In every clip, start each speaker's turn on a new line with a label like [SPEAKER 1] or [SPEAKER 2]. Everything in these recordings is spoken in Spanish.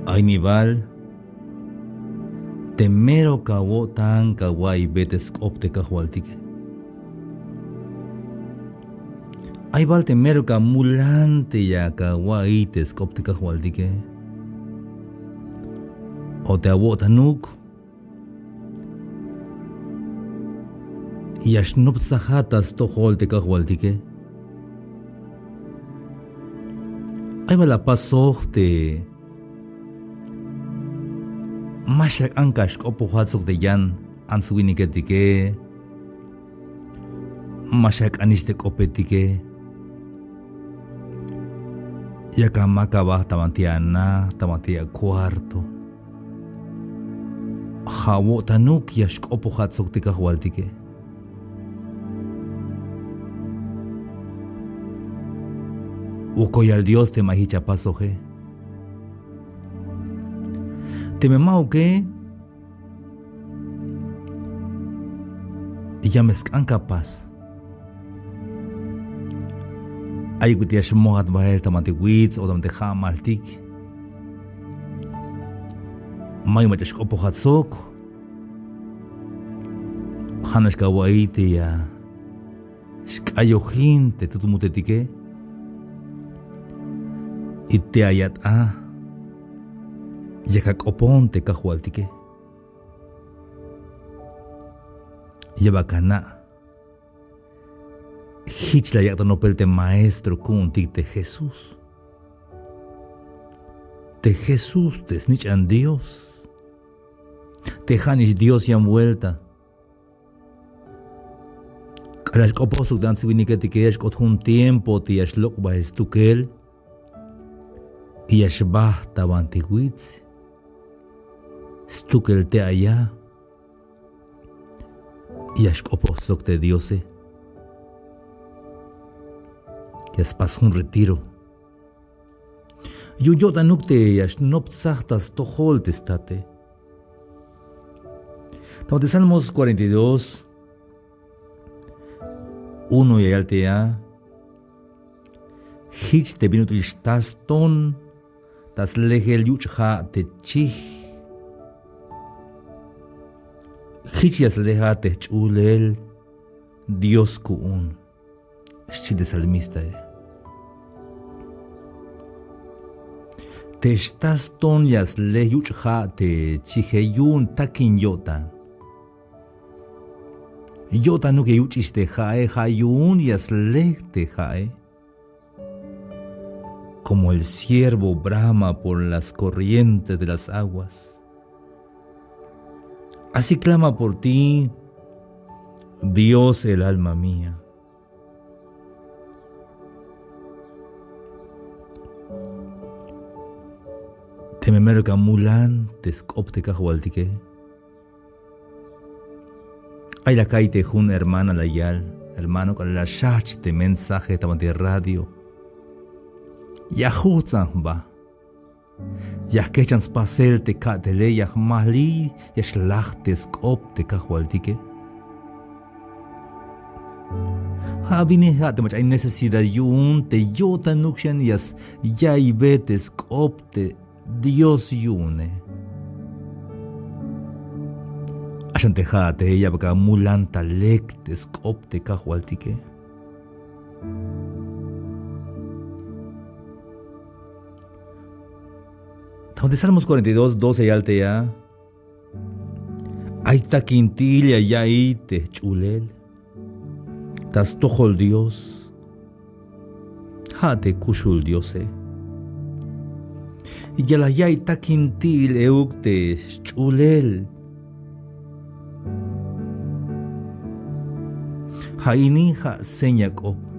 [SPEAKER 1] Ainibal temero kawo tan kawai betes opte kahualtique. Aibal temero ka mulante ya kawai tes opte kahualtique. O te awo tanuk yashnop sahatas to holte kahualtique. Aibal apasohte Mashak ankash opohatsok de yan ansuiniketike. Mashak aniste kopetike. Yakamaka bah tamantiana, tamantia cuarto. Hawo tanuk yashk opohatsok tika hualtike. Ukoyal Dios te mahicha pasoje. Te me mau que ya me scan capaz. Ay gutia shmohat bael tamante wits o tamante hamaltik. May matash opohat sok. Hanas kawaite ya. Shkayohin te tutumutetike. Ite ayat Yakak oponte kahualtique. Yabakana. Hichla yak nopelte maestro kuntik de Jesús. Te Jesús te snichan Dios. Te janish Dios y vuelta. Kalash koposuk dan siwiniketike yash kothun tiempo ti yash lokba estukel. Yash bah tabantiwitz. Stukel te allá yash oposok te diose yas pas un retiro yo tanukte yash nopsachtas tohol testate. Tamo de Salmos 42 1 y altea hich te binutul stas ton tas legel yuchha te chih Hichias lejate chulel Dios kuun. Chide salmista. Te estás ton yas leyuchate chiheyun takin yotan. Yotan no que yuchiste jae hayun yas lejte jae. Como el ciervo brama por las corrientes de las aguas. Así clama por ti, Dios, el alma mía. Te me merca mulan, te scopte cajualtique. Ay la caite jun hermana la yal, hermano con la shach de mensaje de radio. Yahutzan va. Yahkechans pasel te katele yah mahli yashlachtes op te kahualtique. Habine hate much hay necesidad yun te yota nukshan yas yaibetes op te Dios yune. Ashante hate yabaka mulanta lektes op te kahualtique. De Salmos 42, 12 y altea. Aita quintilla ya ite chulel. Tas tohol Dios. Hate kushul Diose. Y ya la ya ita quintil eukte chulel. Haini ha señakop.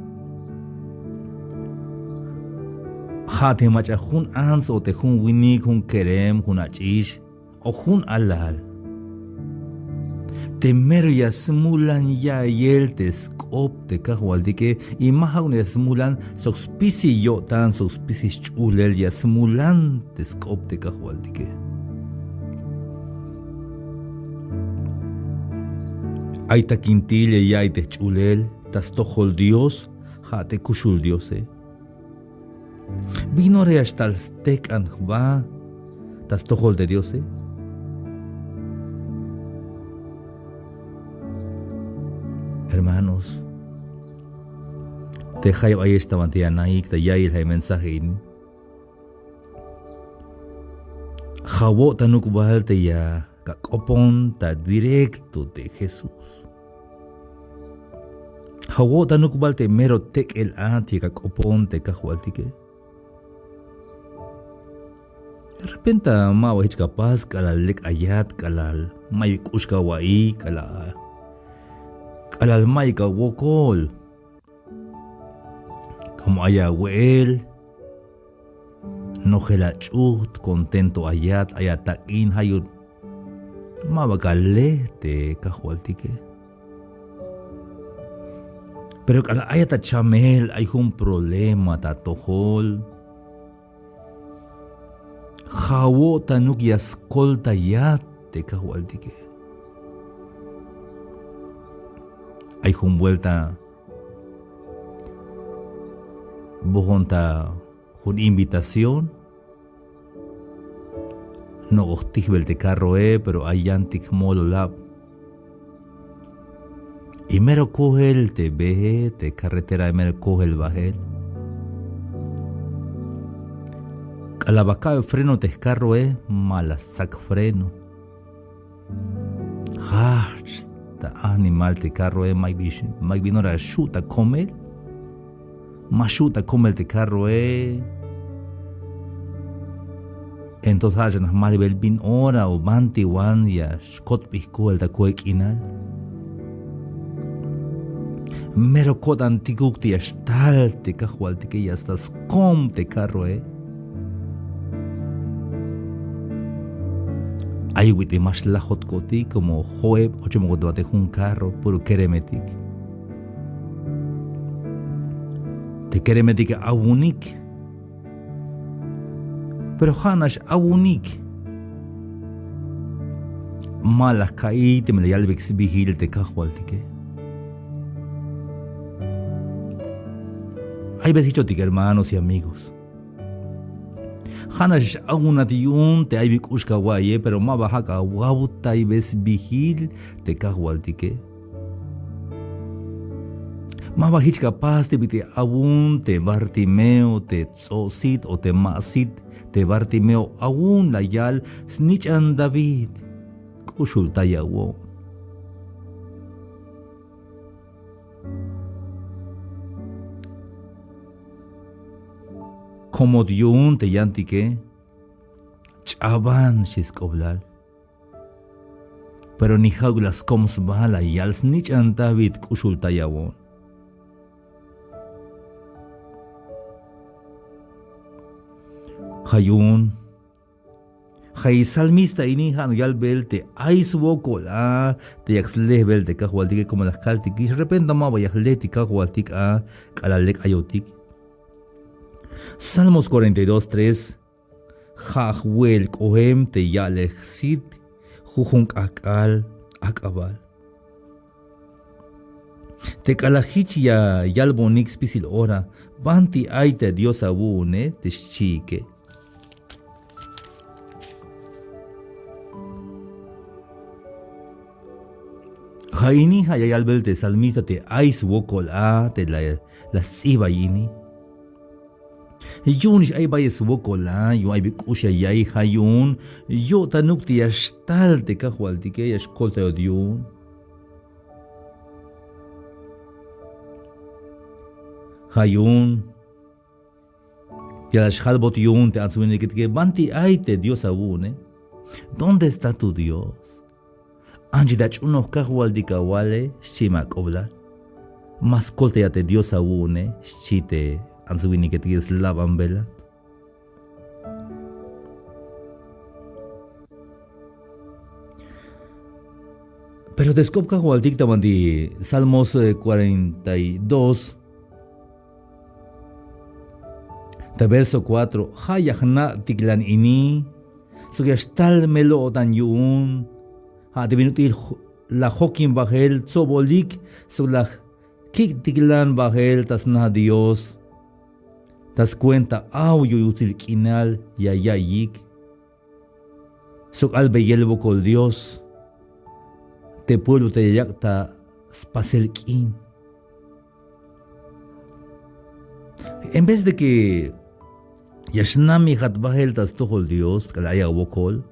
[SPEAKER 1] Hate macha hun ans o te hun winik hun kerem hun achish o hun alal. Te mero ya smulan ya yeltes kop te kahualdike y mahaun ya smulan sospisi yo tan sospisi chulel ya smulan te kop te kahualdike. Aita quintille ya te chulel tas tohol Dios hate kushul Diose. Vino reastal tek an va tas tojol de Dios, Hermanos, te hay ahí esta mantilla naik, te ya el mensaje ini. Jabo tanukbal te ya kakopon ta directo de Jesús. Jabo tanukbal te mero tek el anti kakopon te kahualtique. De repente ma wahich capaz kalal lek ayat kalal may kushka wai kalal may ka wokol. Como haya wel no gela chut contento ayat ayatakin hayut mabagale te kahualtique. Pero kala ayata chamel hay un problema ta tohol. Jawo tanuk yaskolta yat te kahualtique. Hay un vuelta bojonta una invitación. No ostijbel te carro pero hay antic molo lab. Y mero coge el te veje, te carretera y mero coge el bajel. Calabaca el freno te carro mala sac freno. Ta animal te carro mai binora chuta comer. Mashuta comer te carro entonces hayan malbel bin ora o banti wan ya skot pisco el da kuek inal. Mero kot antiguk te astal te kahualte que ya estás com te carro Ay wite mas la hot koti como joeb ocho mo debate un carro puro keremetik. Te keremetik awunik. Pero hanash awunik. Malas kai te me yalbex vigil te kahualtike. Hay besitos hermanos y amigos. Hanash awunatiun te aibik ushkawaye, pero ma bajaka wauta y bes vigil te kahualtike. Ma bajich capaz te bite awun te Bartimeo te tzosit o te masit te Bartimeo awun la yal snichan David kushul tayawo. Como diun te yantique chaban shiskoblal. Pero ni haglas coms bala yal snichan David kushul tayawo. Hayun hay salmista ini han yalbel te ais wokola te yaxlebel te kahualtik como las kaltik y de repente ma vaya letik kahualtik kalalek ayotik. Salmos 42:3 Jahwel kohem te yalexit jujunk akal akabal. Te kalahich ya yalbonix pisil ora banti aite Dios abune te chique. Jaini hayalbel te salmista te ais wokol te la sibayini. Yunish ay bayes wokola yo ay bikusha yai hayun yo tanukti ashtal te kahualtike yashkolta odiun. Hayun yalashhalbot yun te ansuinikitke banti aite Dios abune. ¿Dónde está tu Dios? Anjidach uno kahualdika wale shima kobla. Mascolte yate Dios abune shite ansuinikitke laban velat. Pero descopca hualdikta mandi Salmos 42 de verso 4 hayahna tiklan ini sugyastal melo tan yun ha divinutil la hokin bajel tsobolik sulah kik tiklan bajel tasna Dios tas cuenta au yutil kinal yayayik Sok albe yelbo kol Dios, te pueblo te yakta spasel kin. En vez de que yashnami hatbahel tas tohol Dios, kalaya wokol,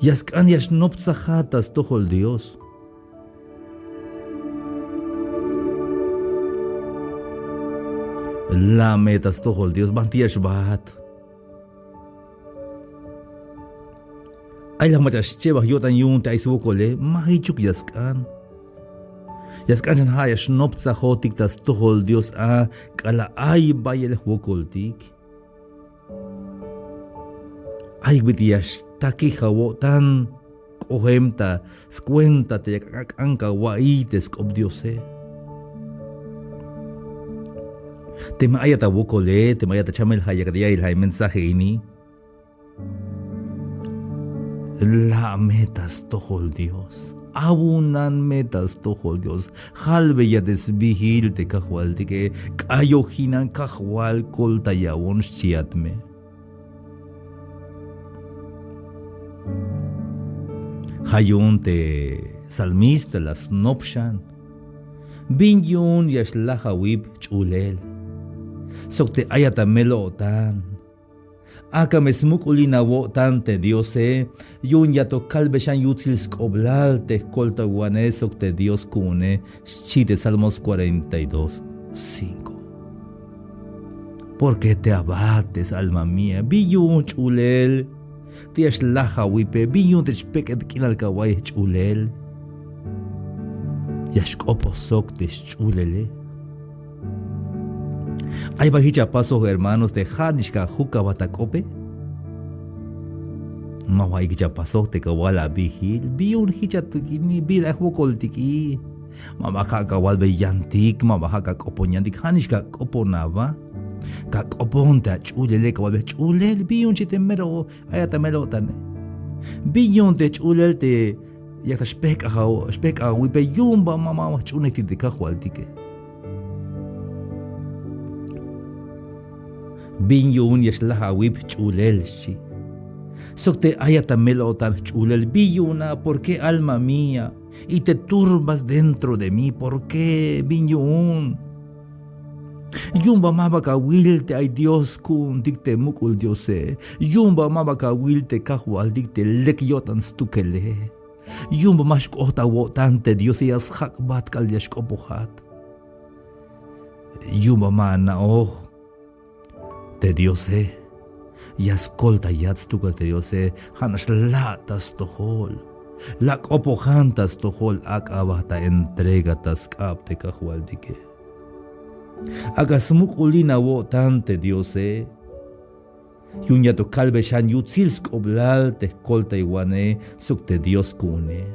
[SPEAKER 1] yaskan yashnoptsaha tas tohol Dios. La metas tohol Dios, bantiyash bahat. Ay la machas chebah yotan yun ta iswokole, mahichuk yaskan. Yaskan jan haya shnoptsahotik tas tohol Dios a kala ay bayel wokoltik. Ay bitiyash taki hawotan kohemta skwenta te anka waites kob Diose. Te maaya ta wokole, te maaya ta chamel haya kadiya ilhay mensaje ini. La metas tohol Dios. Abunan metas tohol Dios. Halbe ya desbihil te kahwal te que kayohinan kahwal kol tayawon shiatme. Hayun te salmista las nopshan. Binyun yashlahawib chulel. Sokte ayata melotan. Aka mesmuk ulinawo tante Diose, yun yato kalbeshan yutil skoblal te kolta guanesok te Dios kune, chite Salmos 42:5. ¿Por qué te abates, alma mía? Biyun chulel, tiash laja wipe, biyun te speket kinal kawai chulel, yashkoposok te chulele. Hay bajicha pasos hermanos de Hanishka Juka Batakope. Mawai gicha pasos te kawala bihil. Biun hicha tukini bila hukoltiki. Mamaka kawal be yantik, mamaka koponyantik Hanishka koponava. Ka koponta chulele kawal be chulel biun chitemero ayatamelo tane. Biun te chulel te yaka speka wipe yumba mama chuneti de kahwaltike. Binyun yaslaha wip chulel shi. Sokte ayata melotan chulel biyuna, ¿por qué alma mía? Y te turbas dentro de mí, ¿por qué binyun? Yumba mabaka wilte ay Dios kun dikte mukul Diose. Yumba mabaka wilte kahwal dikte lekyotan stukele. Yumba mashkota wotante Dios yas hakbat kal yashkopohat. Yumba mana te Diose, yaskolta yatstuka te Diose, hanas latas tohol, lak opohantas tohol akabata entregatas kapte kahwaldike. Agasmukulina wo tante Diose, yunyato kalbe shan yutzilsk oblal te kolta iguane, sukte Dios kune.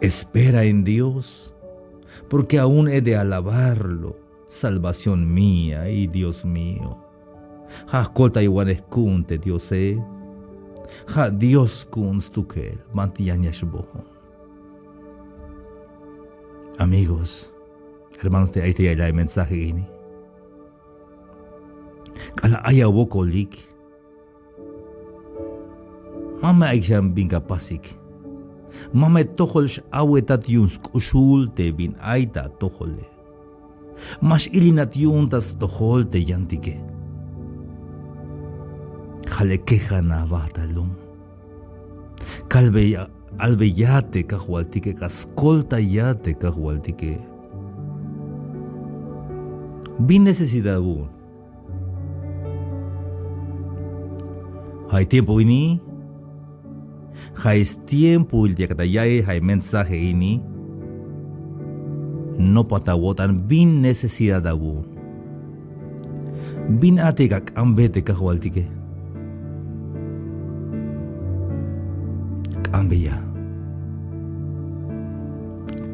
[SPEAKER 1] Espera en Dios, porque aún he de alabarlo. Salvación mía y Dios mío. Ha kolta iguanes kunte Diose. Ha Dios kun stukel mantiyañash bohon. Amigos, hermanos de este el mensaje ini. Kala aya wokolik. Mama aiksham binka pasik. Mama toholsh awetat yunsk ushul te bin aita tohole. Mas ilinat yuntas tohol te yantike. Jale queja na batalum. Kalbe albeyate kahualtike, kaskolta yate kahualtike. Bin necesidad un. Hay tiempo ini. Hay tiempo il yakatayay hay mensaje ini. No patawotan bin necesidad abu. Bin ate kak ambete kahualtike. Kambe ya.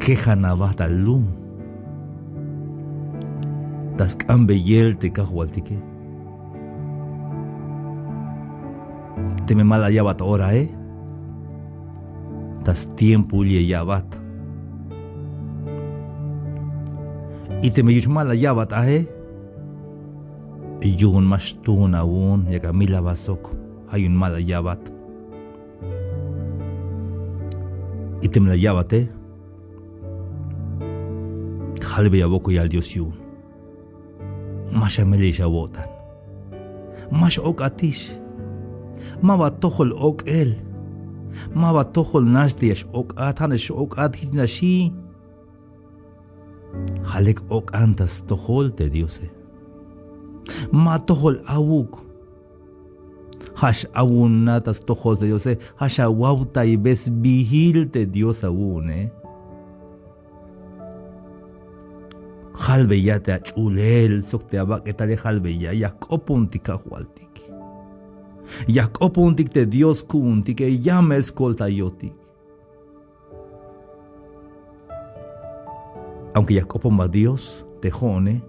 [SPEAKER 1] Queja na batalum. Das kambe yel te kahualtike. Te me mala yabat ora Das tiempo li yabat. Y te me mala yabat yun mashtuna un yakamila basok hay un mal yabat. Y te me la yabate. Halbe ya boko ya Dios yu. Masha melisha wotan. Mash ok atish. Maba tohol ok el. Maba tohol nastiash ok atanesh ok adhinashi. Halek ok antas tohol te Diose. Ma tohol awuk. Hash awunatas tohol te Diose. Hash awauta y bes bihil te Dios awune. Halbe ya te achulel sok te abak etale halbe ya yakopuntik kahualtik. Yakopuntik te Dios kuntik e llame escolta yotik. Aunque Yakopon va Dios te jone,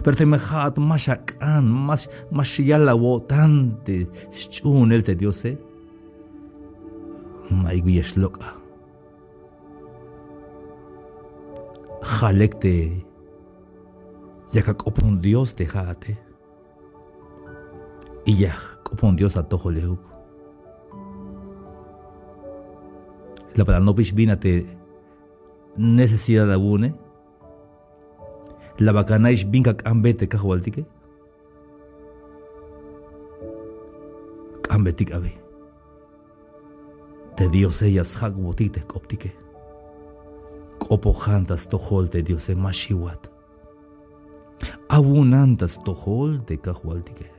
[SPEAKER 1] pero te mejat mashakan mas yala wotante chun el te Dios maigwiyesh loka. Jalekte yakakopon Dios te jate y yakopon Dios a tojo leuk. La para no bishbinate necesidad de abune. La bacanaish binka cambete cajualtique. Cambetic abe. Te Dios ellas hagbotique coptique. Copojantas tojol te Dios e mashiwat. Abunantas tojol te cajualtique.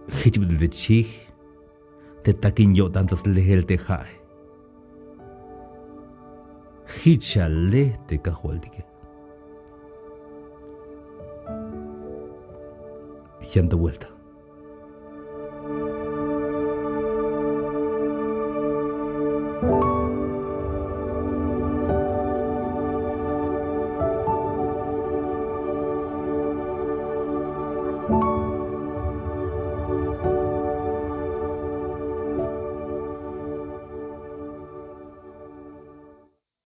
[SPEAKER 1] Hitchbid de chich. Te taquin yo tantas lehel te jae. Hichale te cajualtique. Y anda vuelta.